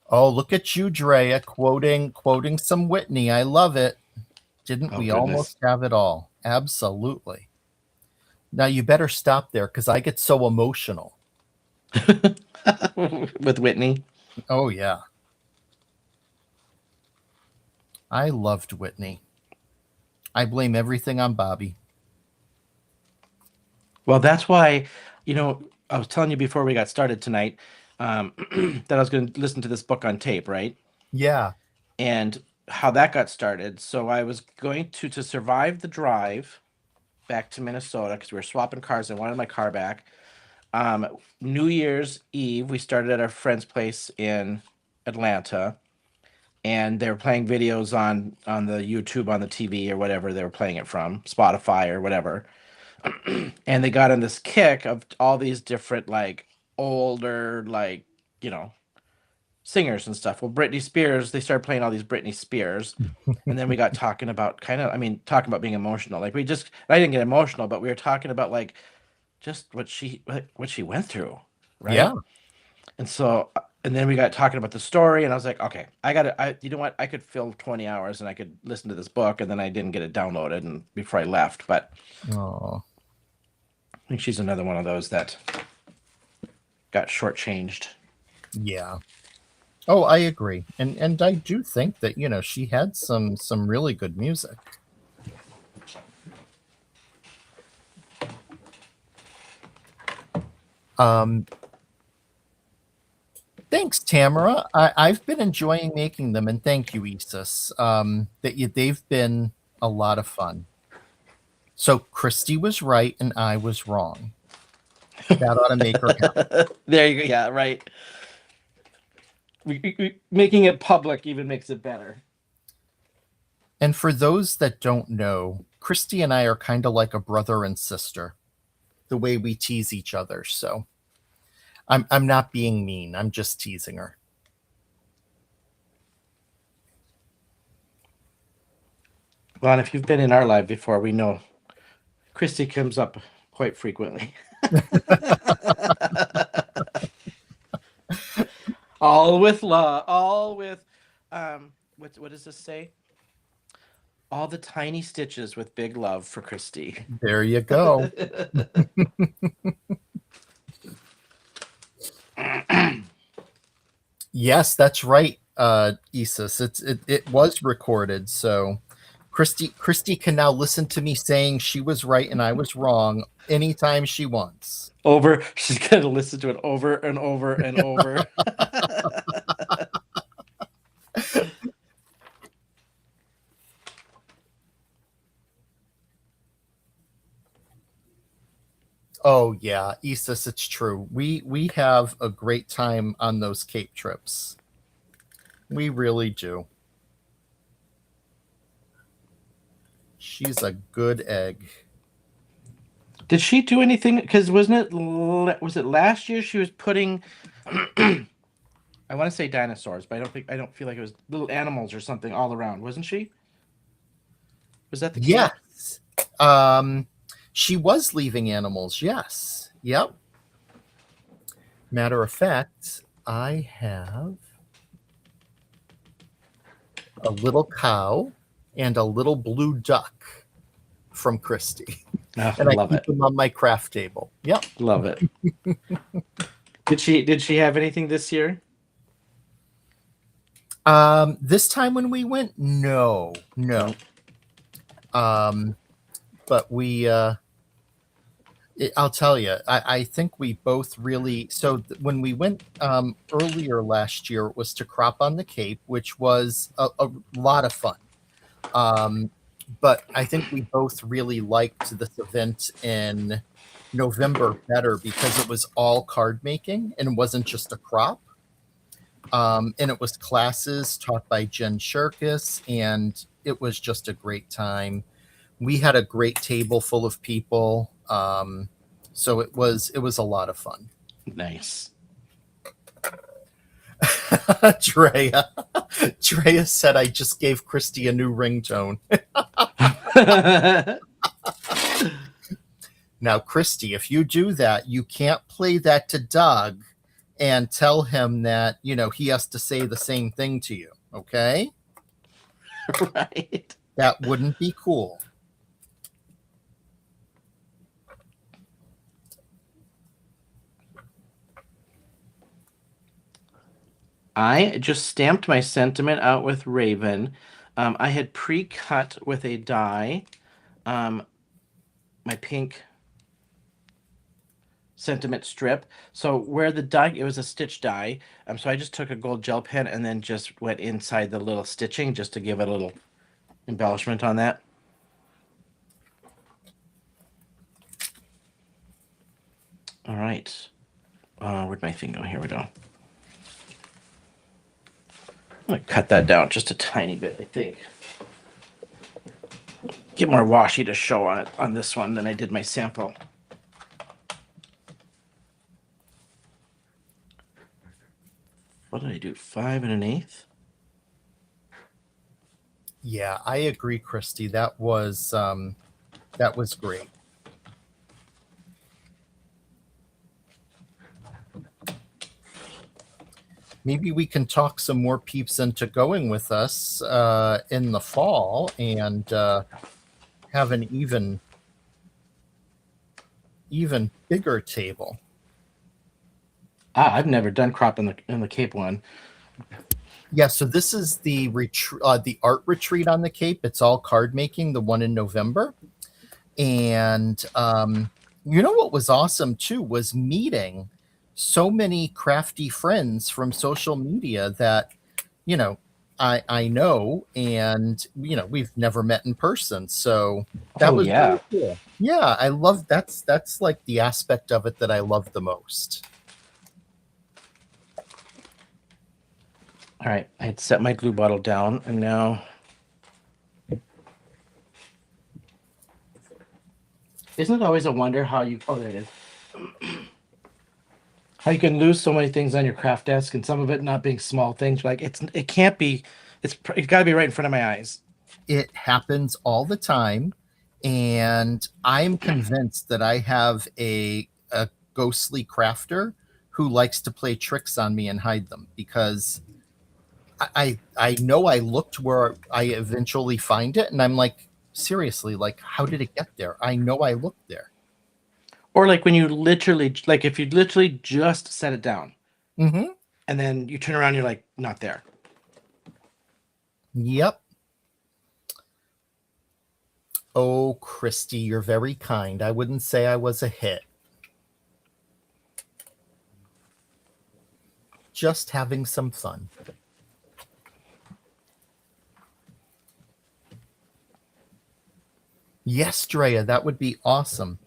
Speaker 2: Oh, look at you, Drea, quoting some Whitney. I love it. Didn't
Speaker 1: Oh,
Speaker 2: we
Speaker 1: goodness.
Speaker 2: almost have it all? Absolutely. Now you better stop there because I get so emotional.
Speaker 1: With Whitney.
Speaker 2: Oh yeah. I loved Whitney. I blame everything on Bobby.
Speaker 1: Well, that's why, I was telling you before we got started tonight, that I was going to listen to this book on tape, right?
Speaker 2: Yeah.
Speaker 1: And how that got started. So I was going to survive the drive back to Minnesota because we were swapping cars. I wanted my car back. New Year's Eve, we started at our friend's place in Atlanta, and they were playing videos on the YouTube on the TV or whatever they were playing it from, Spotify or whatever. And they got on this kick of all these different like older like you know singers and stuff. Well, Britney Spears, they started playing all these Britney Spears, and then we got talking about talking about being emotional. Like I didn't get emotional, but we were talking about like just what she went through,
Speaker 2: Yeah.
Speaker 1: right? And so and then we got talking about the story, and I was like, okay, you know what, I could fill 20 hours and I could listen to this book, and then I didn't get it downloaded and before I left, but
Speaker 2: Oh,
Speaker 1: I think she's another one of those that got shortchanged.
Speaker 2: yeah. Oh, I agree. And I do think that, she had some really good music. Um Thanks, Tamara. I've been enjoying making them, and thank you, Isis. They've been a lot of fun. So Christy was right and I was wrong. That ought to make her happy.
Speaker 1: There you go. Yeah, right. Making it public even makes it better.
Speaker 2: And for those that don't know, Christy and I are kind of like a brother and sister, the way we tease each other. So I'm not being mean. I'm just teasing her.
Speaker 1: Well, and if you've been in our live before, we know Christy comes up quite frequently. All with love, all with what does this say? All the tiny stitches with big love for Christy.
Speaker 2: There you go. Yes, that's right, Isis. It was recorded, so Christy can now listen to me saying she was right and I was wrong anytime she wants.
Speaker 1: Over, she's gonna listen to it over and over and over.
Speaker 2: Oh yeah, Isis, it's true. We have a great time on those Cape trips. We really do. She's a good egg.
Speaker 1: Did she do anything? Because wasn't it was it last year she was putting? I want to say dinosaurs, but I don't feel like it was little animals or something all around. Wasn't she? Was that the Cape?
Speaker 2: Yes. Um, she was leaving animals. Yes. Yep. Matter of fact, I have a little cow and a little blue duck from Christy,
Speaker 1: Oh,
Speaker 2: and I
Speaker 1: love
Speaker 2: keep
Speaker 1: it.
Speaker 2: them on my craft table. Yep.
Speaker 1: Love it. Did she have anything this year?
Speaker 2: This time when we went, no, no.
Speaker 1: No.
Speaker 2: Um, but I'll tell you, I think we both really. So when we went earlier last year, it was to Crop on the Cape, which was a lot of fun. Um, but I think we both really liked this event in November better because it was all card making and it wasn't just a crop. And it was classes taught by Jen Shirkus, and it was just a great time. We had a great table full of people, so it was a lot of fun.
Speaker 1: Nice.
Speaker 2: Drea said I just gave Christy a new ringtone. Now, Christy, if you do that, you can't play that to Doug and tell him that, he has to say the same thing to you. Okay?
Speaker 1: Right.
Speaker 2: That wouldn't be cool.
Speaker 1: I just stamped my sentiment out with Raven. I had pre-cut with a die um, my pink sentiment strip. So where the die, it was a stitch die. So I just took a gold gel pen and then just went inside the little stitching just to give it a little embellishment on that. All right. Where'd my thing go? Here we go. I'm gonna cut that down just a tiny bit, I think. Get more washi to show on it on this one than I did my sample. What did I do? 5 1/8?
Speaker 2: Yeah, I agree, Christy. That was great. Maybe we can talk some more peeps into going with us in the fall and have an even bigger table.
Speaker 1: I've never done crop in the Cape one.
Speaker 2: Yeah, so this is the the art retreat on the Cape. It's all card making, the one in November. And what was awesome too was meeting so many crafty friends from social media that you know I know, and we've never met in person. So that
Speaker 1: Oh
Speaker 2: was really
Speaker 1: yeah.
Speaker 2: cool. Yeah, I love that's like the aspect of it that I love the most.
Speaker 1: All right, I had set my glue bottle down, and now isn't it always a wonder how you? Oh, there it is. How you can lose so many things on your craft desk, and some of it not being small things. Like it can't be. It's got to be right in front of my eyes.
Speaker 2: It happens all the time, and I'm convinced that I have a ghostly crafter who likes to play tricks on me and hide them, because I know I looked where I eventually find it, and I'm like, seriously, like, how did it get there? I know I looked there.
Speaker 1: Or like when you literally, like if you literally just set it down
Speaker 2: Mm-hmm.
Speaker 1: and then you turn around, you're like, not there.
Speaker 2: Yep. Oh, Christy, you're very kind. I wouldn't say I was a hit. Just having some fun. Yes, Drea, that would be awesome.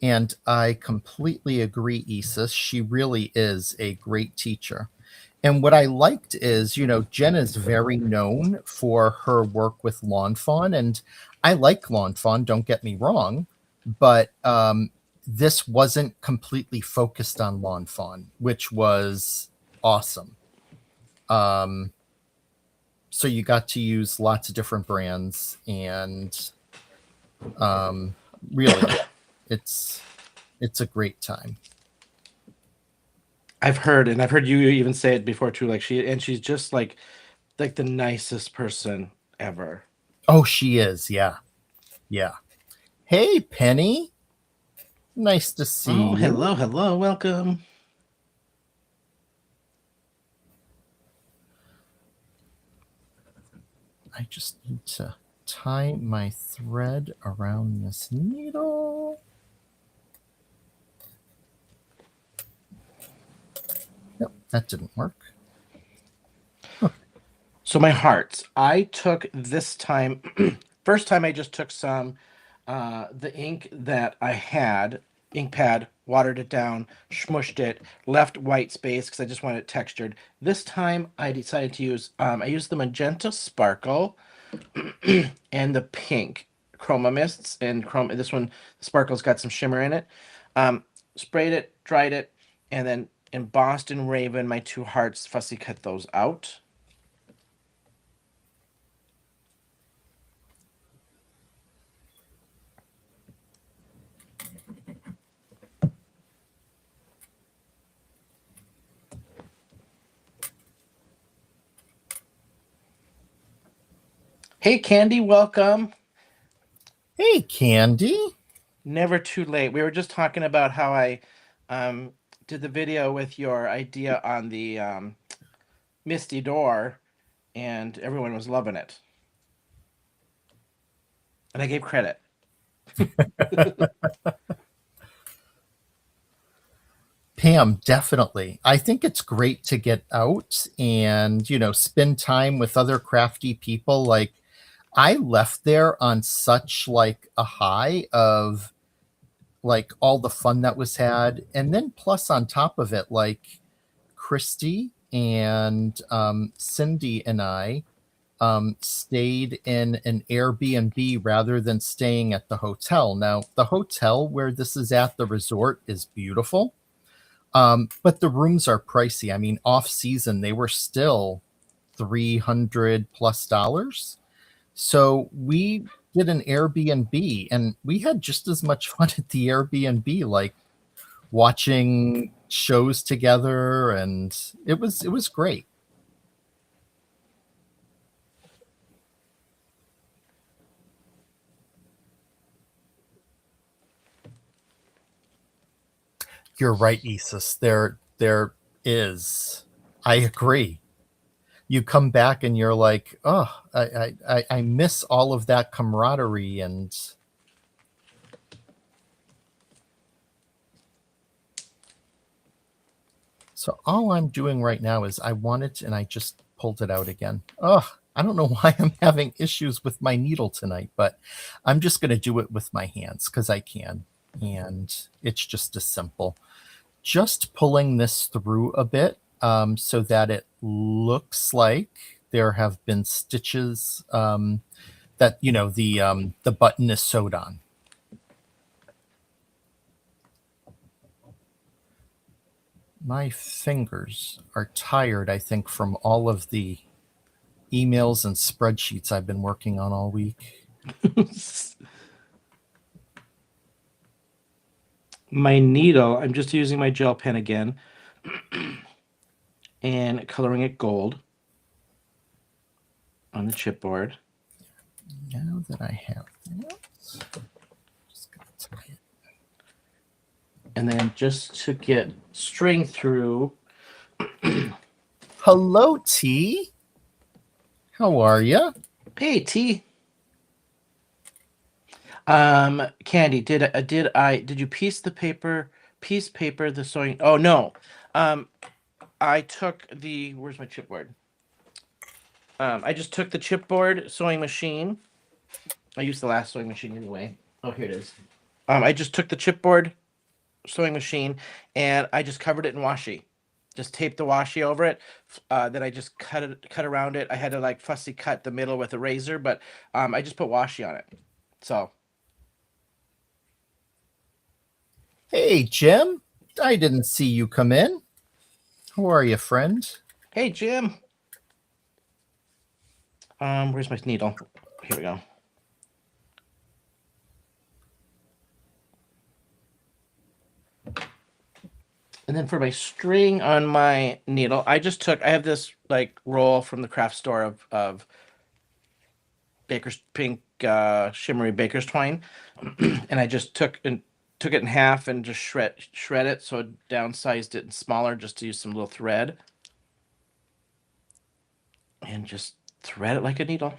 Speaker 2: And I completely agree, Isis. She really is a great teacher. And what I liked is, Jen is very known for her work with Lawn Fawn, and I like Lawn Fawn, don't get me wrong, but this wasn't completely focused on Lawn Fawn, which was awesome. Um, so you got to use lots of different brands, and really, it's it's a great time.
Speaker 1: I've heard, and I've heard you even say it before too. Like she's just like the nicest person ever.
Speaker 2: Oh, she is, yeah, yeah. Hey, Penny, nice to see
Speaker 1: Oh,
Speaker 2: you.
Speaker 1: hello, hello, welcome.
Speaker 2: I just need to tie my thread around this needle. Nope, that didn't work.
Speaker 1: So my hearts, I took this time, first time I just took some, the ink that I had, ink pad, watered it down, smushed it, left white space because I just wanted it textured. This time I decided to use, I used the magenta sparkle and the pink chroma mists and chroma. This one, the sparkle's got some shimmer in it. Um, Sprayed it, dried it, and then embossed and raven my two hearts. Fussy cut those out. Hey, Candy, welcome.
Speaker 2: Hey, Candy.
Speaker 1: Never too late. We were just talking about how I um, did the video with your idea on the Misty Door, and everyone was loving it. And I gave credit.
Speaker 2: Pam, definitely. I think it's great to get out and, spend time with other crafty people. Like, I left there on such like a high of like all the fun that was had, and then plus on top of it, like Christy and Cindy and I stayed in an Airbnb rather than staying at the hotel. Now, the hotel where this is at, the resort, is beautiful, but the rooms are pricey. I mean, off season, they were still $300 plus. So we did an Airbnb, and we had just as much fun at the Airbnb, like watching shows together, and it was great. You're right, Isis. There is. I agree. You come back and you're like, oh, I miss all of that camaraderie. And so all I'm doing right now is I want it and I just pulled it out again. Oh, I don't know why I'm having issues with my needle tonight, but I'm just going to do it with my hands because I can. And it's just as simple. Just pulling this through a bit so that it looks like there have been stitches that the button is sewed on. My fingers are tired, I think, from all of the emails and spreadsheets I've been working on all week.
Speaker 1: My needle, I'm just using my gel pen again and coloring it gold. on the chipboard.
Speaker 2: Now that I have that, just gonna tie it.
Speaker 1: And then just to get string through.
Speaker 2: Hello, T. How are you?
Speaker 1: Hey, T. Candy, did you piece paper the sewing? Oh no. I took where's my chipboard? I just took the chipboard sewing machine. I used the last sewing machine anyway. Oh, here it is. I just took the chipboard sewing machine and I just covered it in washi. Just taped the washi over it. Then I just cut around it. I had to like fussy cut the middle with a razor, but I just put washi on it. So,
Speaker 2: Hey, Jim. I didn't see you come in. How are you, friend?
Speaker 1: hey, Jim. Where's my needle? Here we go. And then for my string on my needle, I have this like roll from the craft store of baker's pink shimmery baker's twine. And I just took it in half and just shred it, so I downsized it and smaller just to use some little thread. And just thread it like a needle.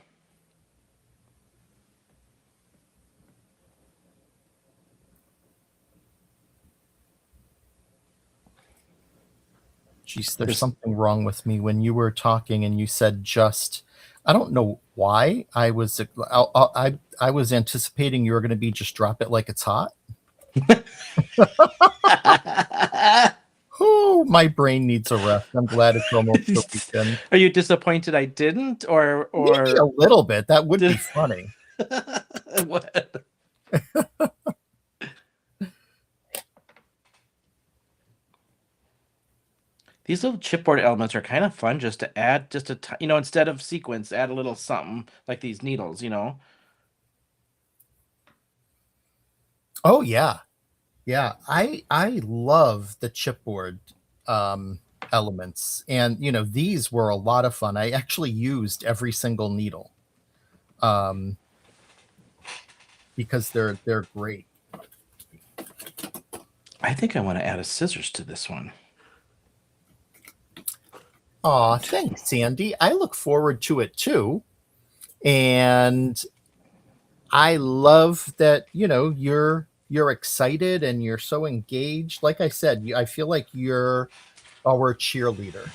Speaker 2: Geez, there's something wrong with me. When you were talking and you said just, I don't know why. I was anticipating you were going to be just drop it like it's hot. Oh, my brain needs a rest. I'm glad it's almost the weekend.
Speaker 1: Are you disappointed I didn't, or
Speaker 2: Maybe a little bit? That would be funny.
Speaker 1: What? These little chipboard elements are kind of fun just to add, instead of sequence, add a little something like these needles,
Speaker 2: Oh yeah, yeah. I love the chipboard elements, and these were a lot of fun. I actually used every single needle because they're great.
Speaker 1: I think I want to add a scissors to this one.
Speaker 2: Aw, thanks, Sandy. I look forward to it too. And I love that, you're excited and you're so engaged. Like I said, I feel like you're our cheerleader.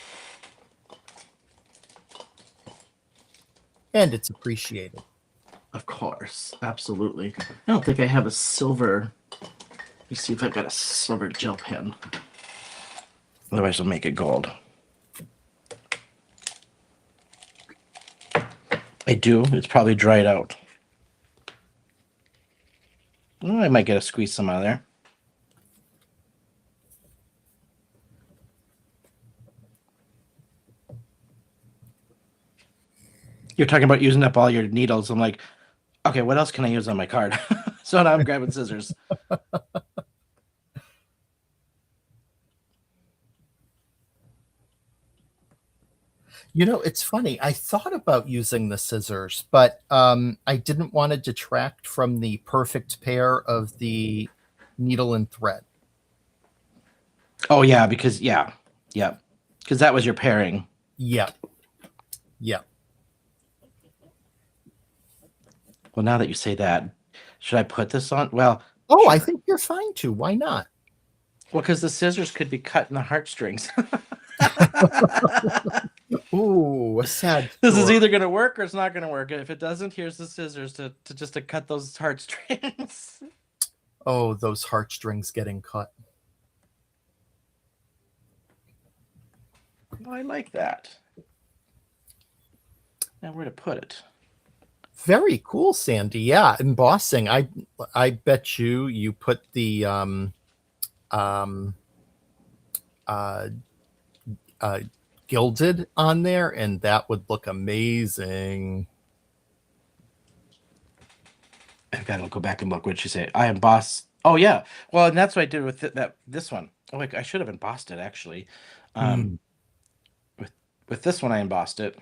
Speaker 2: And it's appreciated.
Speaker 1: Of course, absolutely. I don't think I have a silver. Let me see if I've got a silver gel pen. Otherwise, I'll make it gold. I do. It's probably dried out. Oh, I might get to squeeze some out of there. You're talking about using up all your needles. I'm like, okay, what else can I use on my card? So now I'm grabbing scissors.
Speaker 2: It's funny. I thought about using the scissors, but I didn't want to detract from the perfect pair of the needle and thread.
Speaker 1: Oh yeah, because because that was your pairing.
Speaker 2: Yeah. Yeah.
Speaker 1: Well, now that you say that, should I put this on? Well,
Speaker 2: Oh,
Speaker 1: sure.
Speaker 2: I think you're fine too. Why not?
Speaker 1: Well, because the scissors could be cutting the heartstrings.
Speaker 2: Ooh, a sad
Speaker 1: This is
Speaker 2: story.
Speaker 1: either going to work or it's not going to work. If it doesn't, here's the scissors to cut those heartstrings.
Speaker 2: Oh, those heartstrings getting cut.
Speaker 1: Well, I like that. Now where to put it?
Speaker 2: Very cool, Sandy. Yeah, embossing. I bet you put the uh, gilded on there, and that would look amazing.
Speaker 1: I've got to go back and look. What did she say? I emboss. Oh yeah. Well, and that's what I did with this one. Oh, like I should have embossed it actually.
Speaker 2: Mm.
Speaker 1: With this one, I embossed it.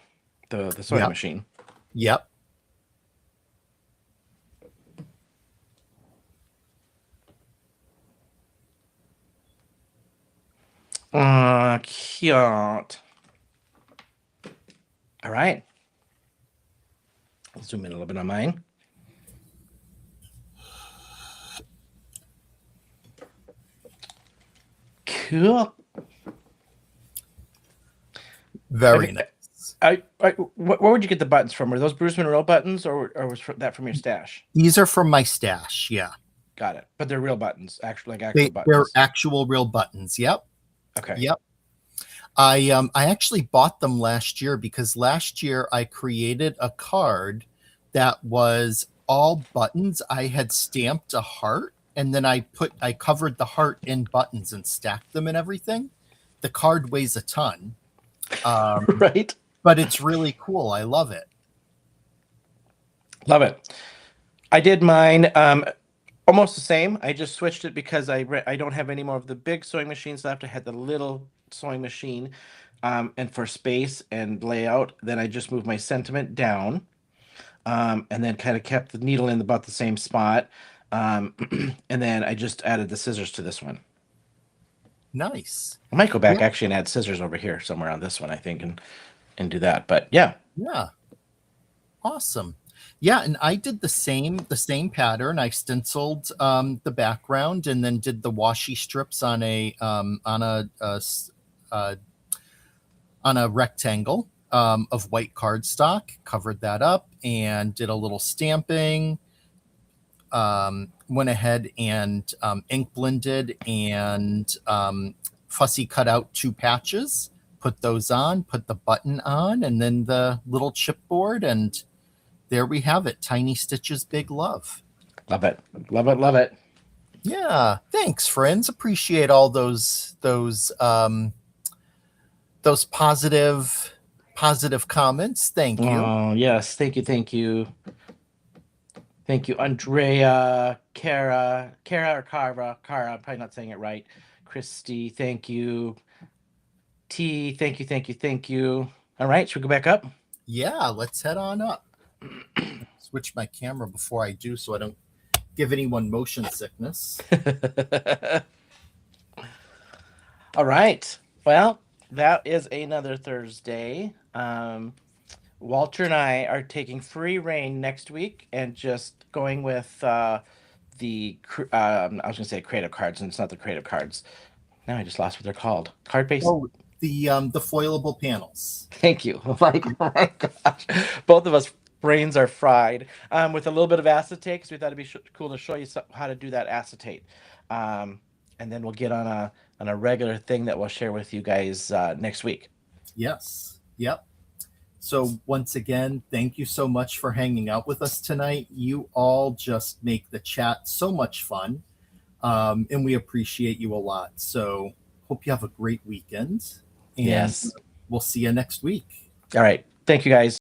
Speaker 1: The sewing
Speaker 2: Yep.
Speaker 1: machine.
Speaker 2: Yep.
Speaker 1: Cute. All right. I'll zoom in a little bit on mine. Cool.
Speaker 2: Very nice.
Speaker 1: Where would you get the buttons from? Were those Brutus Monroe buttons, or was that from your stash?
Speaker 2: These are from my stash. Yeah.
Speaker 1: Got it. But they're real buttons, actually, like actual
Speaker 2: They're
Speaker 1: buttons.
Speaker 2: actual real buttons. Yep.
Speaker 1: Okay.
Speaker 2: Yep. I actually bought them last year because last year I created a card that was all buttons. I had stamped a heart and then I covered the heart in buttons and stacked them and everything. The card weighs a ton.
Speaker 1: Right.
Speaker 2: But it's really cool. I love it.
Speaker 1: Love it. I did mine almost the same. I just switched it because I don't have any more of the big sewing machines left. I had the little sewing machine, and for space and layout, then I just moved my sentiment down, and then kind of kept the needle in about the same spot, um, and then I just added the scissors to this one.
Speaker 2: Nice.
Speaker 1: I might go back
Speaker 2: Yeah.
Speaker 1: actually and add scissors over here somewhere on this one, I think, and do that. But yeah.
Speaker 2: Yeah. Awesome. Yeah, and I did the same pattern. I stenciled the background and then did the washi strips on uh, a rectangle of white cardstock. Covered that up and did a little stamping. Went ahead and ink blended and fussy cut out 2 patches. Put those on. Put the button on, and then the little chipboard and there we have it. Tiny Stitches, Big Love.
Speaker 1: Love it. Love it. Love it.
Speaker 2: Yeah. Thanks, friends. Appreciate all those positive comments. Thank you.
Speaker 1: Oh, yes. Thank you. Thank you. Thank you, Andrea, Kara or Cara. I'm probably not saying it right. Christy, thank you. T, thank you, thank you, thank you. All right, should we go back up?
Speaker 2: Yeah, let's head on up. Switch my camera before I do so I don't give anyone motion sickness.
Speaker 1: All right. Well, that is another Thursday. Walter and I are taking free reign next week and just going with I was gonna say creative cards, and it's not the creative cards. Now I just lost what they're called. Card based.
Speaker 2: Oh, the foilable panels.
Speaker 1: Thank you. Like, oh my gosh, both of us brains are fried. With a little bit of acetate, because we thought it'd be cool to show you how to do that acetate. And then we'll get on a regular thing that we'll share with you guys next week.
Speaker 2: Yes. Yep. So once again, thank you so much for hanging out with us tonight. You all just make the chat so much fun. And we appreciate you a lot. So hope you have a great weekend. And
Speaker 1: Yes.
Speaker 2: we'll see you next week.
Speaker 1: All right. Thank you guys.